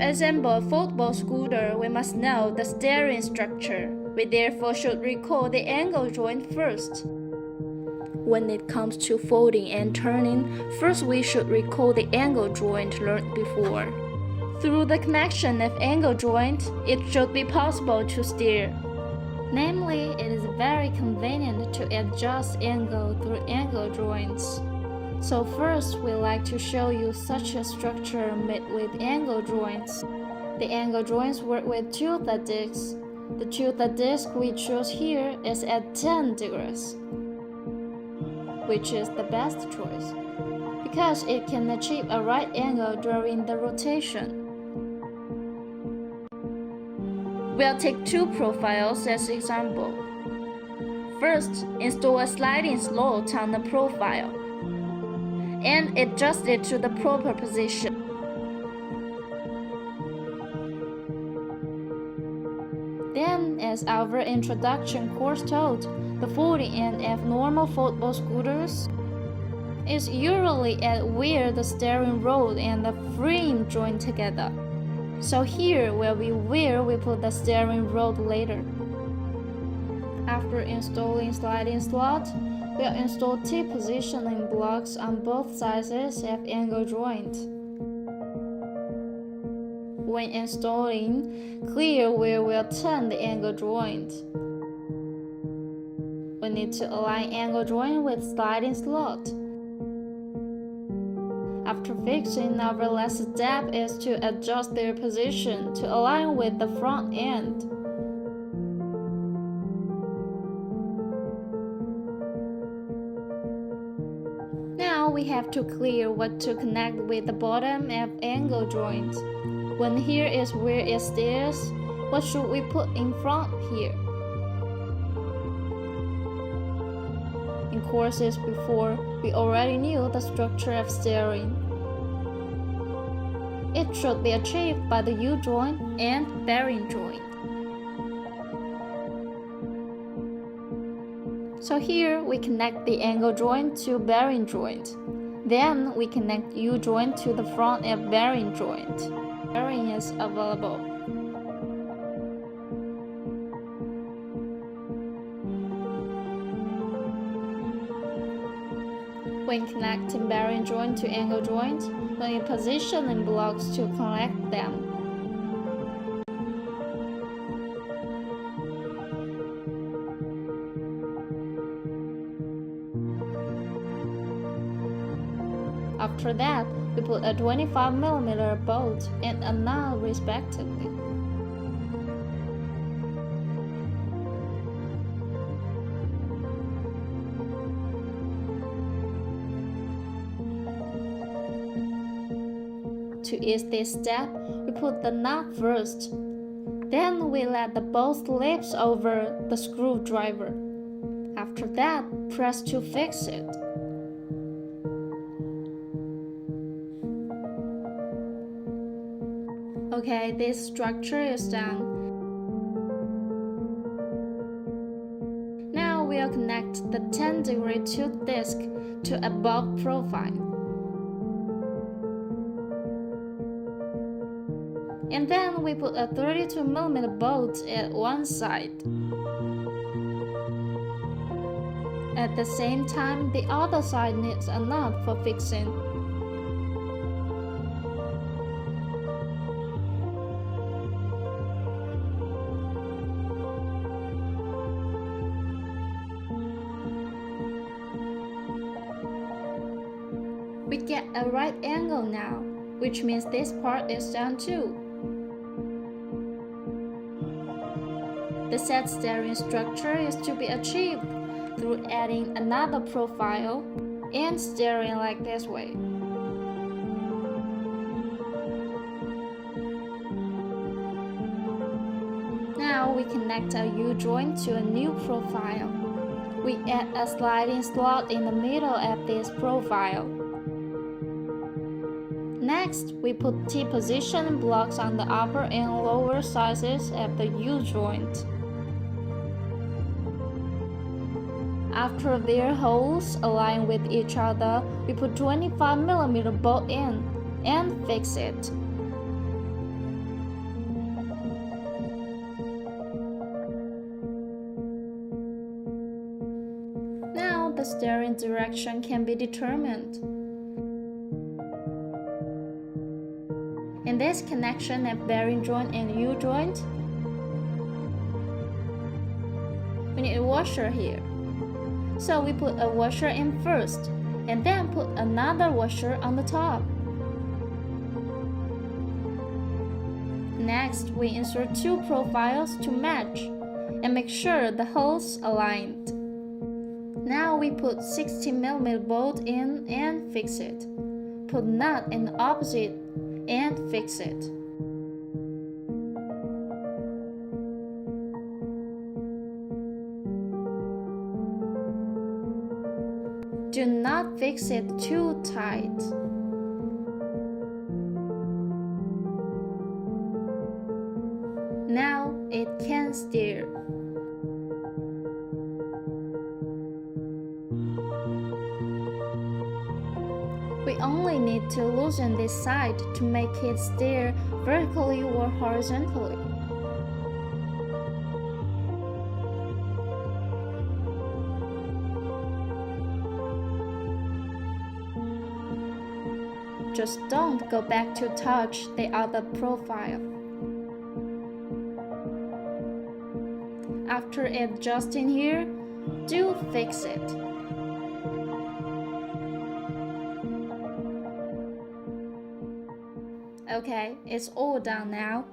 assemble a football scooter, we must know the steering structure. We therefore should recall the angle joint first. When it comes to folding and turning, first we should recall the angle joint learned before. Through the connection of angle joint, it should be possible to steer. Namely, it is very convenient to adjust angle through angle joints. So first, we like to show you such a structure made with angle joints. The angle joints work with tilted discs. The tilted disc we choose here is at 10 degrees, which is the best choice, because it can achieve a right angle during the rotation. We'll take two profiles as example. First, install a sliding slot on the profile and adjust it to the proper position. Then, as our introduction course told, the folding end of normal football scooters is usually at where the steering rod and the frame join together. So here will be where we put the steering rod later. After installing sliding slot, we'll install T-positioning blocks on both sides of angle joint. When installing, clear where we'll turn the angle joint. We need to align angle joint with sliding slot. After fixing, our last step is to adjust their position to align with the front end. Now we have to clear what to connect with the bottom of angle joint. When here is where it steers, what should we put in front here? In courses before, we already knew the structure of steering. It should be achieved by the U-joint and bearing joint. So here we connect the angle joint to bearing joint. Then we connect U-joint to the front of bearing joint. Bearing is available. When connecting bearing joint to angle joint, we need positioning blocks to connect them. After that, we put a 25mm bolt and a nut respectively. To ease this step, we put the nut first. Then we let the bolt slips over the screwdriver. After that, press to fix it. Okay, this structure is done. Now we'll connect the 10-degree tilt disc to above profile. And then we put a 32mm bolt at one side. At the same time, the other side needs a nut for fixing. We get a right angle now, which means this part is done too. The set steering structure is to be achieved through adding another profile and steering like this way. Now we connect a U-joint to a new profile. We add a sliding slot in the middle of this profile. Next, we put T-position blocks on the upper and lower sizes of the U-joint. After their holes align with each other, we put 25mm bolt in and fix it. the steering direction can be determined. In this connection of bearing joint and U-joint, we need a washer here. So we put a washer in first, and then put another washer on the top. Next, we insert two profiles to match and make sure the holes aligned. Now we put 60mm bolt in and fix it. Put nut in the opposite and fix it. Do not fix it too tight. Now it can steer. We only need to loosen this side to make it steer vertically or horizontally. Just don't go back to touch the other profile. After adjusting here, do fix it. Okay, it's all done now.